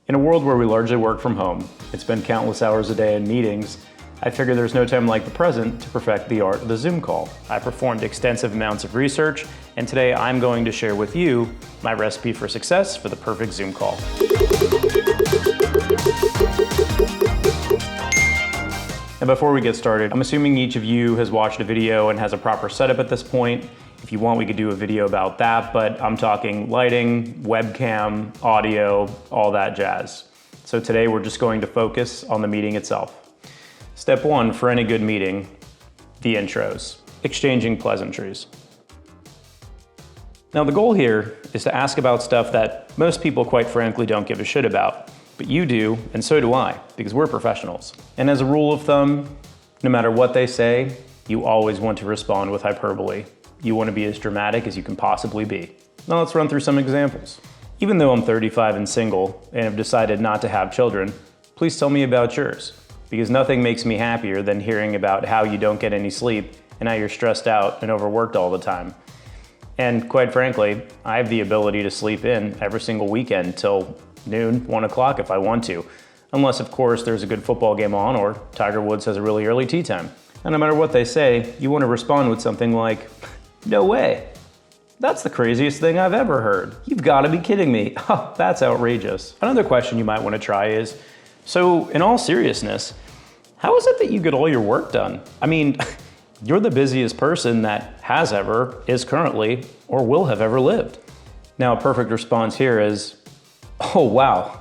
In a world where we largely work from home and spend countless hours a day in meetings, I figure there's no time like the present to perfect the art of the Zoom call. I performed extensive amounts of research, and today I'm going to share with you my recipe for success for the perfect Zoom call. And before we get started, I'm assuming each of you has watched a video and has a proper setup at this point. If you want, we could do a video about that, but I'm talking lighting, webcam, audio, all that jazz. So today we're just going to focus on the meeting itself. Step one for any good meeting, the intros, exchanging pleasantries. Now the goal here is to ask about stuff that most people quite frankly don't give a shit about, but you do, and so do I, because we're professionals. And as a rule of thumb, no matter what they say, you always want to respond with hyperbole. You want to be as dramatic as you can possibly be. Now let's run through some examples. Even though I'm 35 and single and have decided not to have children, please tell me about yours, because nothing makes me happier than hearing about how you don't get any sleep and how you're stressed out and overworked all the time. And quite frankly, I have the ability to sleep in every single weekend till noon, 1 o'clock if I want to, unless of course there's a good football game on or Tiger Woods has a really early tee time. And no matter what they say, you want to respond with something like, "No way. That's the craziest thing I've ever heard. You've got to be kidding me. Oh, that's outrageous." Another question you might want to try is, so in all seriousness, how is it that you get all your work done? I mean, you're the busiest person that has ever, is currently, or will have ever lived. Now a perfect response here is, "Oh wow,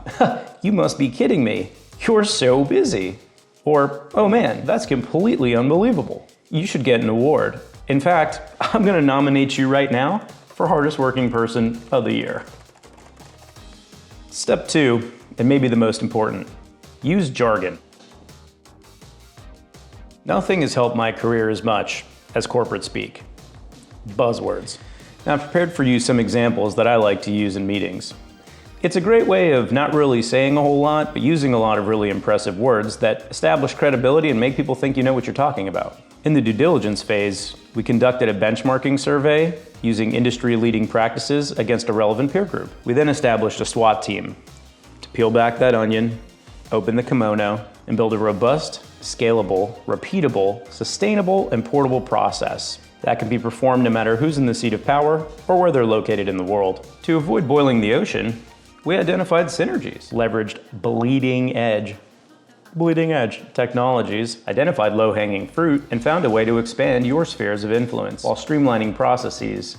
you must be kidding me. You're so busy." Or, "Oh man, that's completely unbelievable. You should get an award. In fact, I'm gonna nominate you right now for hardest working person of the year." Step two, and maybe the most important, use jargon. Nothing has helped my career as much as corporate speak. Buzzwords. Now I've prepared for you some examples that I like to use in meetings. It's a great way of not really saying a whole lot, but using a lot of really impressive words that establish credibility and make people think you know what you're talking about. In the due diligence phase, we conducted a benchmarking survey using industry-leading practices against a relevant peer group. We then established a SWAT team to peel back that onion, open the kimono, and build a robust, scalable, repeatable, sustainable, and portable process that can be performed no matter who's in the seat of power or where they're located in the world. To avoid boiling the ocean, we identified synergies, leveraged bleeding edge technologies, identified low-hanging fruit, and found a way to expand your spheres of influence while streamlining processes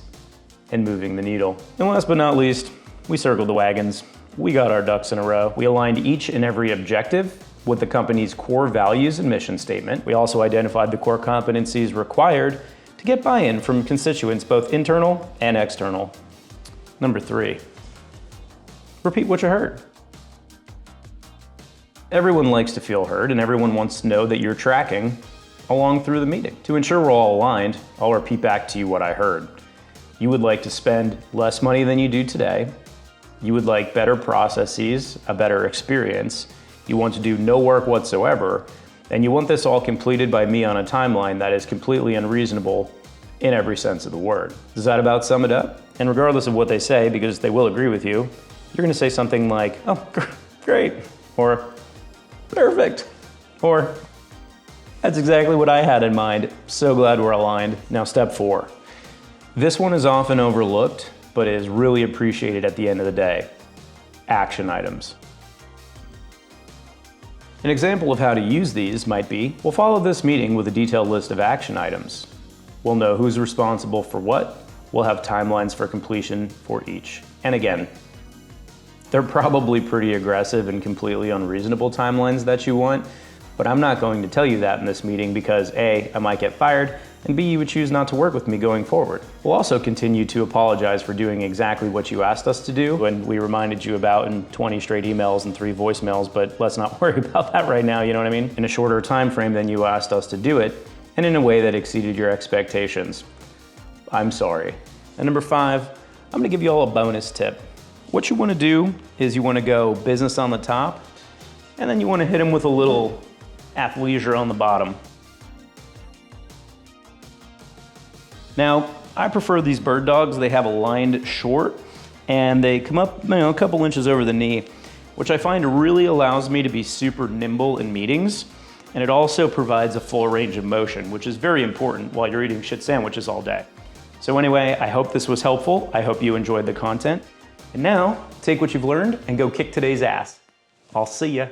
and moving the needle. And last but not least, we circled the wagons. We got our ducks in a row. We aligned each and every objective with the company's core values and mission statement. We also identified the core competencies required to get buy-in from constituents, both internal and external. Number three, repeat what you heard. Everyone likes to feel heard, and everyone wants to know that you're tracking along through the meeting. To ensure we're all aligned, I'll repeat back to you what I heard. You would like to spend less money than you do today. You would like better processes, a better experience. You want to do no work whatsoever, and you want this all completed by me on a timeline that is completely unreasonable in every sense of the word. Does that about sum it up? And regardless of what they say, because they will agree with you, you're gonna say something like, "Oh, great," or "Perfect," or "That's exactly what I had in mind. So glad we're aligned." Now step four. This one is often overlooked, but is really appreciated at the end of the day. Action items. An example of how to use these might be, we'll follow this meeting with a detailed list of action items. We'll know who's responsible for what. We'll have timelines for completion for each. And again, they're probably pretty aggressive and completely unreasonable timelines that you want, but I'm not going to tell you that in this meeting because A, I might get fired, and B, you would choose not to work with me going forward. We'll also continue to apologize for doing exactly what you asked us to do and we reminded you about in 20 straight emails and 3 voicemails, but let's not worry about that right now, you know what I mean? In a shorter time frame than you asked us to do it, and in a way that exceeded your expectations. I'm sorry. And number 5, I'm gonna give you all a bonus tip. What you wanna do is you wanna go business on the top, and then you wanna hit them with a little athleisure on the bottom. Now, I prefer these bird dogs. They have a lined short and they come up, a couple inches over the knee. which I find really allows me to be super nimble in meetings. And it also provides a full range of motion, which is very important while you're eating shit sandwiches all day. So anyway, I hope this was helpful. I hope you enjoyed the content. And now, take what you've learned and go kick today's ass. I'll see ya.